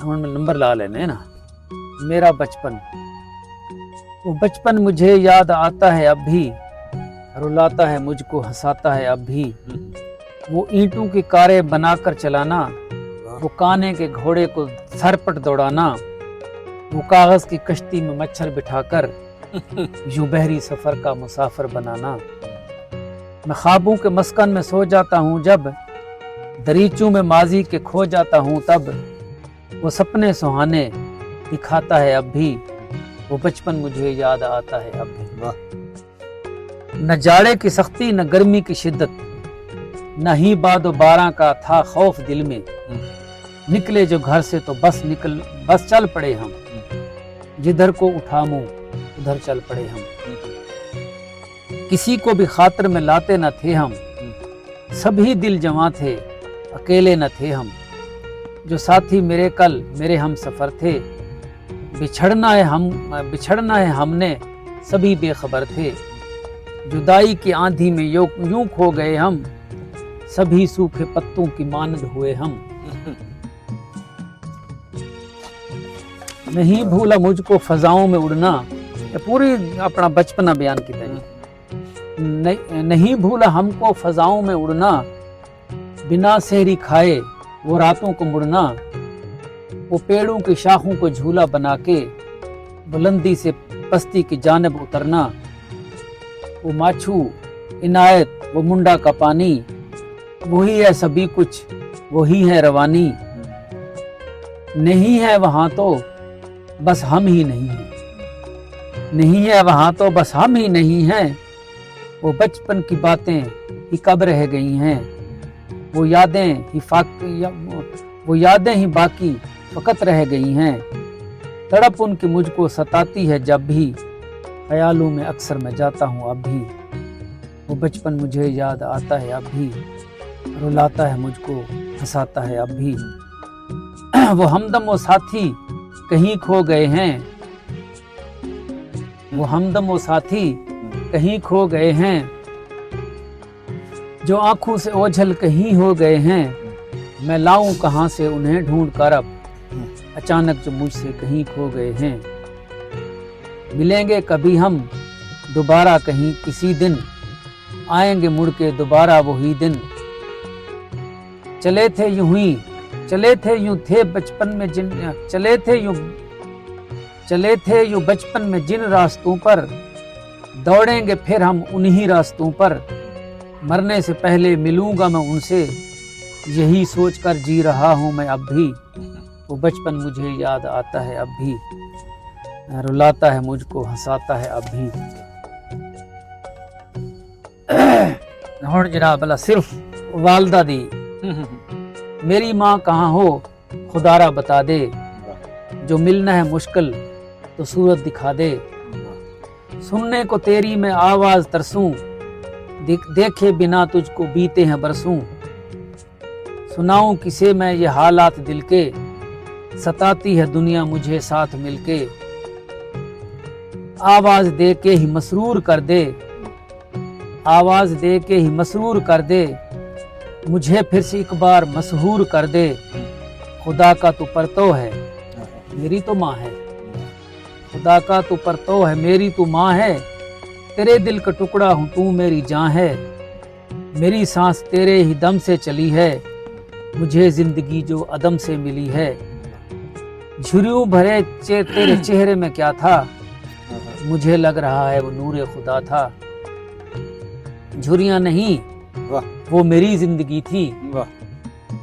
हूँ मैं नंबर ला लेने है ना। मेरा बचपन, वो बचपन मुझे याद आता है अब भी, रुलाता है मुझको हंसाता है अब भी। वो ईंटों की कारें बनाकर चलाना, वो काने के घोड़े को सर पर दौड़ाना, वो कागज की कश्ती में मच्छर बिठाकर यूं बहरी सफर का मुसाफिर बनाना। मैं ख्वाबों के मस्कन में सो जाता हूँ जब, दरीचों में माजी के खो जाता हूँ तब, वो सपने सुहाने दिखाता है अब भी, वो बचपन मुझे याद आता है अब भी। न जाड़े की सख्ती न गर्मी की शिद्दत, न ही बादो बारां का था खौफ दिल में। निकले जो घर से तो बस चल पड़े हम, जिधर को उठा मुंह उधर चल पड़े हम। किसी को भी खातिर में लाते न थे हम, सभी दिल जवां थे अकेले न थे हम। जो साथी मेरे कल मेरे हम सफर थे, बिछड़ना है हमने सभी बेखबर थे। जुदाई की आंधी में यूं खो गए हम, सभी सूखे पत्तों की मानद हुए हम। नहीं भूला मुझको फजाओं में उड़ना, ये पूरी अपना बचपना बयान की तरह। नहीं भूला हमको फजाओं में उड़ना, बिना सहरी खाए वो रातों को मुड़ना। वो पेड़ों की शाखों को झूला बना के बुलंदी से पस्ती की जानिब उतरना। वो माछू इनायत वो मुंडा का पानी, वही है सभी कुछ वही है रवानी। नहीं है वहां तो बस हम ही नहीं हैं, नहीं है वहां तो बस हम ही नहीं हैं। वो बचपन की बातें ही कब रह गई हैं, वो यादें ही बाकी फकत रह गई हैं। तड़प उनकी मुझको सताती है जब भी, ख्यालों में अक्सर मैं जाता हूँ अब भी। वो बचपन मुझे याद आता है अब भी, रुलाता है मुझको हंसाता है अब भी। वो हमदम वो साथी कहीं खो गए हैं, वो हमदम वो साथी कहीं खो गए हैं। जो आंखों से ओझल कहीं हो गए हैं, मैं लाऊं कहां से उन्हें ढूंढ कर अब, अचानक जो मुझसे कहीं खो गए हैं। मिलेंगे कभी हम दोबारा कहीं किसी दिन, आएंगे मुड़ के दोबारा वही दिन। चले थे यूं थे बचपन में बचपन में जिन रास्तों पर, दौड़ेंगे फिर हम उन्हीं रास्तों पर। मरने से पहले मिलूंगा मैं उनसे, यही सोचकर जी रहा हूं मैं अब भी। वो बचपन मुझे याद आता है अब भी, रुलाता है मुझको हंसाता है अब भी। हुण जनाब भला सिर्फ वालदा दी, मेरी माँ कहाँ हो खुदारा बता दे। जो मिलना है मुश्किल तो सूरत दिखा दे। सुनने को तेरी मैं आवाज तरसूं, देखे बिना तुझको बीते हैं बरसों। सुनाऊं किसे मैं ये हालात दिल के, सताती है दुनिया मुझे साथ मिलके। आवाज दे के ही मसरूर कर दे, आवाज दे के ही मसरूर कर दे। मुझे फिर से एक बार मशहूर कर दे। खुदा का तू परतो है मेरी तो माँ है, खुदा का तू परतो है मेरी तू माँ है। तेरे दिल का टुकड़ा हूँ तू मेरी जान है, मेरी सांस तेरे ही दम से चली है। मुझे जिंदगी जो अदम से मिली है। झुर्रियों भरे तेरे चेहरे में क्या था, मुझे लग रहा है वो नूरे खुदा था। झुर्रियां नहीं वो मेरी जिंदगी थी,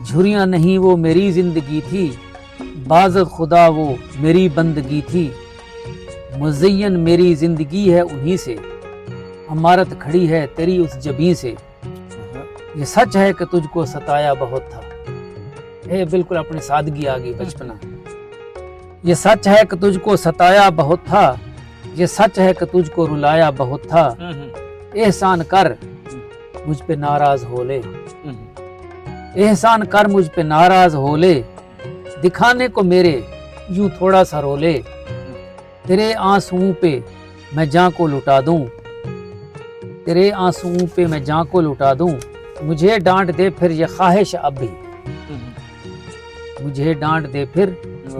झुर्रियां नहीं वो मेरी जिंदगी थी। बाज़ खुदा वो मेरी बंदगी थी। मुज़य्यन मेरी जिंदगी है उन्हीं से, अमारत खड़ी है तेरी उस जबीं से। ये सच है कि तुझको सताया बहुत था, बिल्कुल अपनी सादगी आ गई बचपना। ये सच है कि तुझको सताया बहुत था, ये सच है कि तुझको रुलाया बहुत था। एहसान कर मुझ पे नाराज हो ले, एहसान कर मुझ पे नाराज हो ले। दिखाने को मेरे यूं थोड़ा सा रो ले। तेरे आंसुओं पे मैं जान को लुटा दूं, तेरे आंसुओं पे मैं जान को लुटा दूं। मुझे डांट दे फिर ये ख्वाहिश अब भी, मुझे डांट दे फिर